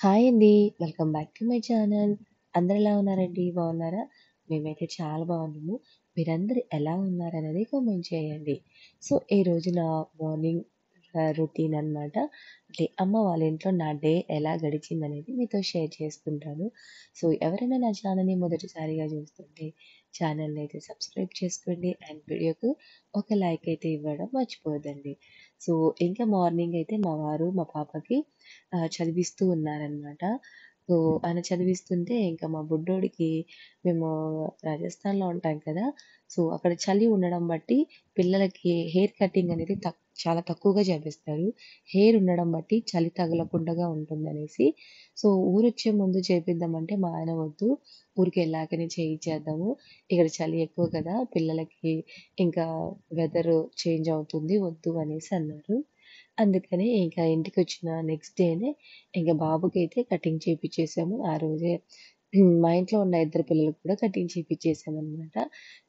Hi అండి. Welcome back to my channel. అందరూ ఎలా ఉన్నారండి? బాగున్నారా? మేమైతే చాలా బాగున్నాము. మీరందరూ ఎలా ఉన్నారనేది కామెంట్ చేయండి. సో, ఈరోజు నా మార్నింగ్ రొటీన్ అనమాట. అంటే అమ్మ వాళ్ళ ఇంట్లో నా డే ఎలా గడిచిందనేది మీతో షేర్ చేసుకుంటాను. సో, ఎవరైనా నా ఛానల్‌ని మొదటిసారిగా చూస్తుంటే ఛానల్‌ని అయితే సబ్స్క్రైబ్ చేసుకోండి. అండ్ వీడియోకు ఒక లైక్ అయితే ఇవ్వడం మర్చిపోవద్దండి. సో, ఇంకా మార్నింగ్ అయితే మా వారు మా పాపకి చదివిస్తూ ఉన్నారనమాట. సో, ఆయన చదివిస్తుంటే ఇంకా మా బుడ్డోడికి మేము రాజస్థాన్‌లో ఉంటాం కదా! సో, అక్కడ చలి ఉండడం బట్టి పిల్లలకి హెయిర్ కటింగ్ అనేది చాలా తక్కువగా చేపిస్తారు. హెయిర్ ఉండడం బట్టి చలి తగలకుండగా ఉంటుందనేసి. సో, ఊరొచ్చే ముందు చేపిద్దామంటే మా ఆయన వద్దు. ఊరికెళ్ళాకనే చేయించేద్దాము. ఇక్కడ చలి ఎక్కువ కదా! పిల్లలకి ఇంకా వెదర్ చేంజ్ అవుతుంది వద్దు అనేసి అన్నారు. అందుకని ఇంకా ఇంటికొచ్చిన నెక్స్ట్ డేనే ఇంక బాబుకైతే కటింగ్ చేపిచ్చేసాము. ఆ రోజే మా ఇంట్లో ఉన్న ఇద్దరు పిల్లలకి కూడా కటింగ్ చేపిచ్చేసామనమాట.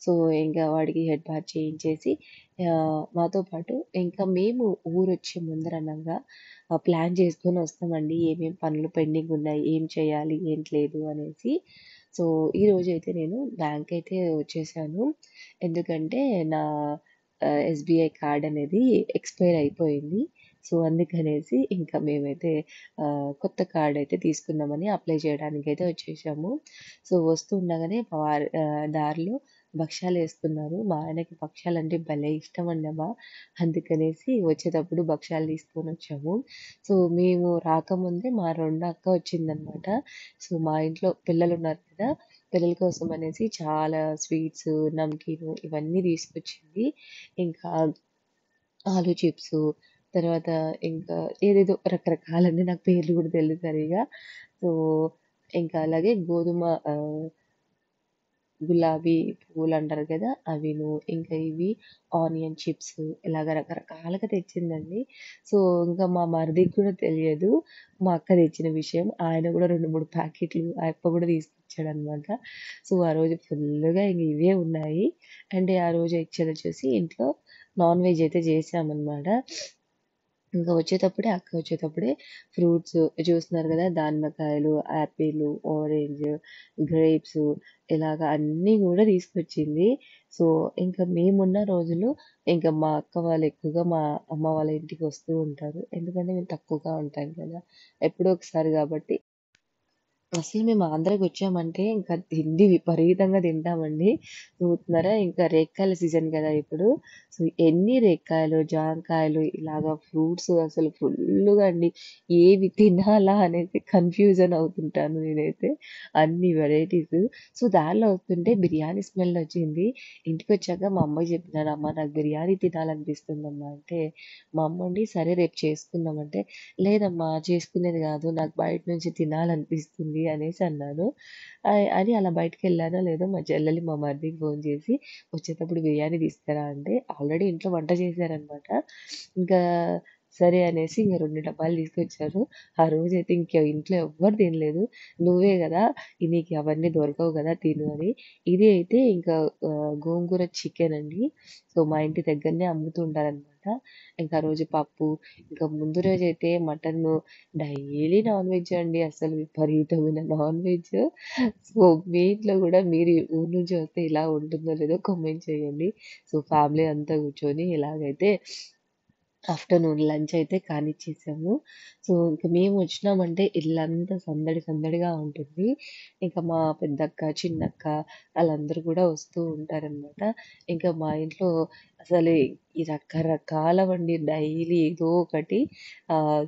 సో, ఇంకా వాడికి హెడ్ బాత్ చేయించేసి మాతో పాటు ఇంకా మేము ఊరొచ్చే ముందరనంగా ప్లాన్ చేసుకొని వస్తామండి. ఏమేం పనులు పెండింగ్ ఉన్నాయి, ఏం చేయాలి, ఏంటి లేదు అనేసి. సో, ఈరోజైతే నేను బ్యాంకయితే వచ్చేసాను. ఎందుకంటే నా ఎస్‌బీఐ కార్డ్ అనేది ఎక్స్‌పైర్ అయిపోయింది. సో, అందుకనేసి ఇంకా మేమైతే కొత్త కార్డ్ అయితే తీసుకుందామని అప్లై చేయడానికైతే వచ్చేసాము. సో, వస్తూ ఉండగానే దారిలో భక్షాలేస్తున్నారు. మా ఆయనకి భక్షాలంటే భలే ఇష్టమండబ్బా! అందుకనేసి వచ్చేటప్పుడు భక్షాలు తీసుకొనొచ్చాము. సో, మేము రాకముందే మా రెండో అక్క వచ్చిందనమాట. సో, మా ఇంట్లో పిల్లలున్నారు కదా! పిల్లల కోసం అనేసి చాలా స్వీట్స్, నమ్కీను ఇవన్నీ తీసుకొచ్చింది. ఇంకా ఆలు చిప్సు, తర్వాత ఇంకా ఏదేదో రకరకాలన్నీ నాకు పేర్లు కూడా తెలీదు సరిగ్గా. సో, ఇంకా అలాగే గోధుమ గులాబీ పువ్వులంటారు కదా! అవిను, ఇంకా ఇవి ఆనియన్ చిప్స్ ఇలాగ రకరకాలుగా తెచ్చిందండి. సో, ఇంకా మా మరిదికి కూడా తెలియదు మా అక్క తెచ్చిన విషయం. ఆయన కూడా 2, 3 ప్యాకెట్లు ఆ యప్ప కూడా తీసుకొచ్చాడనమాట. సో, ఆ రోజు ఫుల్లుగా ఇంక ఇవే ఉన్నాయి. అంటే ఆ రోజు యాక్చువల్ వచ్చేసి ఇంట్లో నాన్ వెజ్ అయితే చేశామనమాట. ఇంకా అక్క వచ్చేటప్పుడే ఫ్రూట్స్ చూస్తున్నారు కదా! దానిమ్మకాయలు, యాపిలు, ఆరెంజ్, గ్రేప్స్ ఇలాగ అన్నీ గూడా తీసుకొచ్చింది. సో, ఇంకా మేమున్న రోజులు ఇంకా మా అక్క వాళ్ళు ఎక్కువగా మా అమ్మ వాళ్ళ ఇంటికి వస్తూ ఉంటారు. ఎందుకంటే మేము తక్కువగా ఉంటాం కదా! ఎప్పుడో ఒకసారి కాబట్టి అసలు మేము ఆంధ్రాకొచ్చామంటే ఇంకా తిండి విపరీతంగా తింటామండి. చూస్తున్నారా ఇంకా రేగికాయల సీజన్ గదా ఇప్పుడు. సో, ఎన్ని రేగికాయలు, జాంకాయలు ఇలాగా ఫ్రూట్స్ అసలు ఫుల్లుగా అండి. ఏవి తినాలా అనేసి కన్‌ఫ్యూజన్ అవుతుంటాను నేనైతే. అన్ని వెరైటీస్. సో, దారిలో వస్తుంటే బిర్యానీ స్మెల్ వచ్చింది. ఇంటికొచ్చాక మా అమ్మకి చెప్పినాను, "అమ్మ నాకు బిర్యానీ తినాలనిపిస్తుందమ్మా" అంటే, మా అమ్ముండి "సరే రేపు చేసుకుందాం" అంటే, లేదమ్మా చేసుకునేది గాదు. నాకు బయట నుంచి తినాలనిపిస్తుంది అనేసి అన్నాను. అని అలా బయటికెళ్ళానో లేదో మా చెల్లెలి, మా మరిదికి ఫోను చేసి వచ్చేటప్పుడు బిర్యానీ తీసుకురా అంటే ఆల్రెడీ ఇంట్లో వంట చేశారనమాట. ఇంకా సరే అనేసి ఇంక 2 డబ్బాలు తీసుకొచ్చారు. ఆ రోజైతే ఇంట్లో ఎవ్వరు తినలేదు. "నువ్వే గదా! నీకు అవన్నీ దొరకవు గదా! తిను" అని. ఇది అయితే ఇంకా గోంగూర చికెన్ అండి. సో, మా ఇంటి దగ్గరనే అమ్ముతూ ఉంటారనమాట. ఇంకా ఆ రోజు పప్పు, ఇంకా ముందు రోజైతే మటను డైలీ నాన్ వెజ్ అండి. అసలు విపరీతమైన నాన్ వెజ్. సో, మీ ఇంట్లో గూడా మీరు ఊరు నుంచి వస్తే ఇలా ఉంటుందో లేదో కామెంట్ చేయండి. సో, ఫ్యామిలీ అంతా కూర్చొని ఇలాగైతే ఆఫ్టర్‌నూన్ లంచ్ అయితే కానిచ్చేసాము. సో, ఇంక మేమొచ్చినామంటే ఇల్లంతా సందడి సందడిగా ఉంటుంది. ఇంకా మా పెద్దక్క, చిన్నక్క ఆళ్ళందరూ గూడా వస్తూ ఉంటారనమాట. ఇంకా మా ఇంట్లో అసలు ఈ రకరకాలవండి డైలీ ఏదో ఒకటి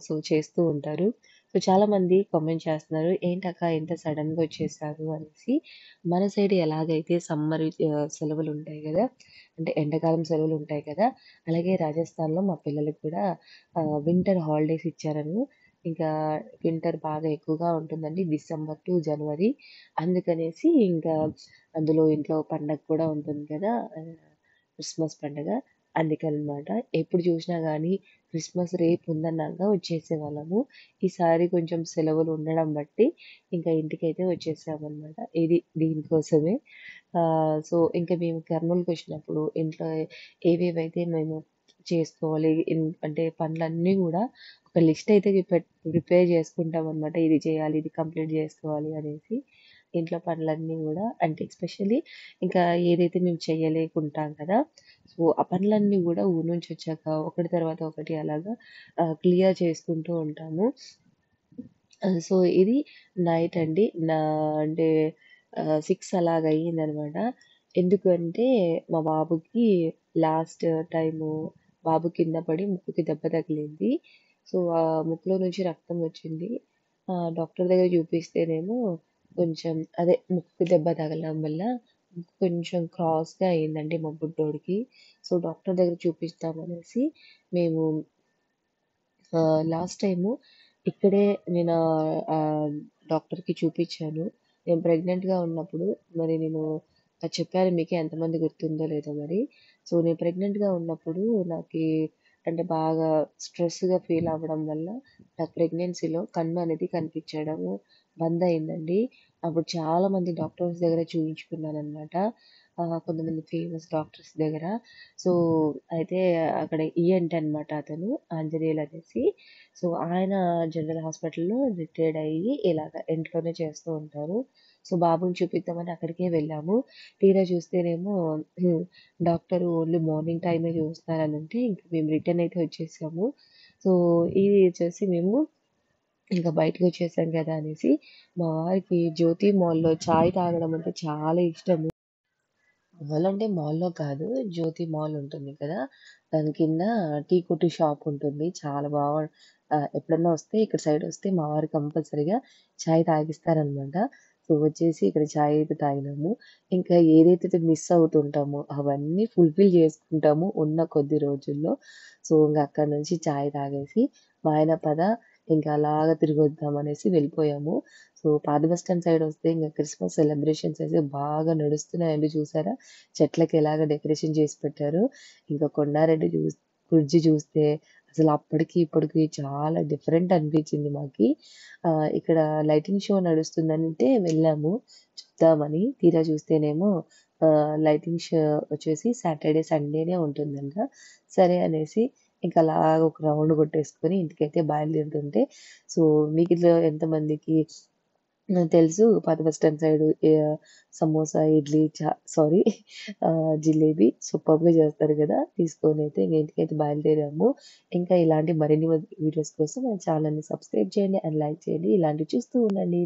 సో, చేస్తూ ఉంటారు. సో, చాలామంది కామెంట్ చేస్తున్నారు, "ఏంటక్క ఇంత సడెన్‌గా వచ్చేసారు" అనేసి. మన సైడ్ ఎలాగైతే సమ్మర్ సెలవులుంటాయి గదా! అంటే ఎండాకాలం సెలవులుంటాయి కదా! అలాగే రాజస్థాన్‌లో మా పిల్లలకి కూడా వింటర్ హాలిడేస్ ఇచ్చారని. ఇంకా వింటర్ బాగా ఎక్కువగా ఉంటుందండి. December to January. అందుకనేసి ఇంకా అందులో ఇంట్లో పండగ కూడా ఉంటుంది కదా! క్రిస్మస్ పండగ. అందుకనమాట. ఎప్పుడు చూసినా గానీ క్రిస్మస్ రేపు ఉందన్నాక వచ్చేసేవాళ్ళము. ఈసారి కొంచెం సెలవులు ఉండడం బట్టి ఇంకా ఇంటికైతే వచ్చేసామనమాట. ఇది దీనికోసమే. సో, ఇంక మేము కర్నూలుకొచ్చినప్పుడు ఇంట్లో ఏవేవైతే మేము చేసుకోవాలి. అంటే పనులన్నీ గూడా ఒక లిస్ట్ అయితే ప్రిపేర్ చేసుకుంటామనమాట. ఇది చేయాలి, ఇది కంప్లీట్ చేసుకోవాలి అనేసి. ఇంట్లో పనులన్నీ గూడా అంటే ఎస్పెషల్లీ ఇంకా ఏదైతే మేము చేయలేకుంటాం కదా! సో, ఆ పనులన్నీ గూడా ఊరు నుంచొచ్చాక ఒకటి తర్వాత ఒకటి అలాగా క్లియర్ చేసుకుంటూ ఉంటాము. సో, ఇది నైట్ అండి. అంటే 6 అలాగ అయ్యిందనమాట. ఎందుకంటే మా బాబుకి లాస్ట్ టైము బాబు కింద పడి ముక్కుకి దెబ్బ తగిలింది. సో, ఆ ముక్కులో నుంచి రక్తం వచ్చింది. డాక్టర్ దగ్గర చూపిస్తేనేమో కొంచెం అదే ముక్కుకి దెబ్బ తగలడం వల్ల ముక్కు కొంచెం క్రాస్‌గా అయిందండి మా బుడ్డోడికి. సో, డాక్టర్ దగ్గర చూపిస్తామనేసి మేము లాస్ట్ టైము ఇక్కడే నేను డాక్టర్‌కి చూపిచ్చాను. నేను ప్రెగ్నెంట్‌గా ఉన్నప్పుడు మరి నేను చెప్పాను మీకే ఎంతమంది గుర్తుందో లేదో మరి. సో, నేను ప్రెగ్నెంట్‌గా ఉన్నప్పుడు నాకీ అంటే బాగా స్ట్రెస్‌గా ఫీల్ అవ్వడం వల్ల నాకు ప్రెగ్నెన్సీలో కన్ను అనేది కనిపిచ్చడము బందయిందండి. అప్పుడు చాలామంది డాక్టర్స్ దగ్గర చూయించుకున్నాననమాట. కొంతమంది ఫేమస్ డాక్టర్స్ దగ్గర. సో, అయితే అక్కడ ఈఎన్‌టీ అనమాట అతను ఆంజనేయులు అనేసి. సో, ఆయన జనరల్ హాస్పిటల్‌లో రిటైర్డ్ అయ్యి ఇలాగ ఇంట్లోనే చేస్తూ ఉంటారు. సో, బాబుని చూపిద్దామని అక్కడికే వెళ్ళాము. తీరా చూస్తేనేమో డాక్టరు ఓన్లీ మార్నింగ్ టైమే చూస్తున్నారనంటే ఇంక మేము రిటర్న్ అయితే వచ్చేసాము. సో, ఇది వచ్చేసి మేము ఇంక బయటకొచ్చేసాం కదా అనేసి మా వారికి జ్యోతి మాల్‌లో చాయ్ తాగడం అంటే చాలా ఇష్టము. మాల్ అంటే మాల్‌లో కాదు. జ్యోతి మాల్ ఉంటుంది కదా! దాని కింద టీ కొట్టు షాప్ ఉంటుంది. చాలా ఎప్పుడన్నా వస్తే ఇక్కడ సైడ్ వస్తే మా వారు కంపల్సరీగా చాయ్ తాగిస్తారనమాట. సో, వచ్చేసి ఇక్కడ చాయ్ అయితే తాగినాము. ఇంకా ఏదైతే మిస్ అవుతుంటామో అవన్నీ ఫుల్‌ఫిల్ చేసుకుంటాము ఉన్న కొద్ది రోజుల్లో. సో, ఇంక అక్కడి నుంచి చాయ్ తాగేసి మా ఆయన పద ఇంక అలాగా తిరిగొద్దాం అనేసి వెళ్ళిపోయాము. సో, పాత బస్ స్టాండ్ సైడ్ వస్తే ఇంక క్రిస్మస్ సెలబ్రేషన్స్ అయితే బాగా నడుస్తున్నాయండి చూసారా? చెట్లకి ఎలాగ డెకరేషన్ చేసి పెట్టారో. ఇంకా కొండారెడ్డి బ్రిడ్జ్ చూస్తే అసలు అప్పటికి, ఇప్పటికి చాలా డిఫరెంట్ అనిపించింది మాకి. ఇక్కడ లైటింగ్ షో నడుస్తుందంటే వెళ్ళాము చూద్దామని. తీరా చూస్తేనేమో లైటింగ్ షో వచ్చేసి సాటర్‌డే, సండేనే ఉంటుందంట. సరే అనేసి ఇంక అలాగ ఒక రౌండ్ కొట్టేసుకొని ఇంటికైతే బయలుదేరుతుంటే సో, మీకిట్లో ఎంతమందికి తెలుసు పాత bus stand side samosa, idli sorry jalebi సూపర్బ్‌గా చేస్తారు గదా! తీసుకొనైతే ఇంక ఇంటికైతే బయలుదేరాము. ఇంకా ఇలాంటి మరిన్ని వీడియోస్ కోసం మన ఛానెల్‌ని సబ్స్క్రైబ్ చేయండి అండ్ లైక్ చేయండి. ఇలాంటివి చూస్తూ ఉండండి.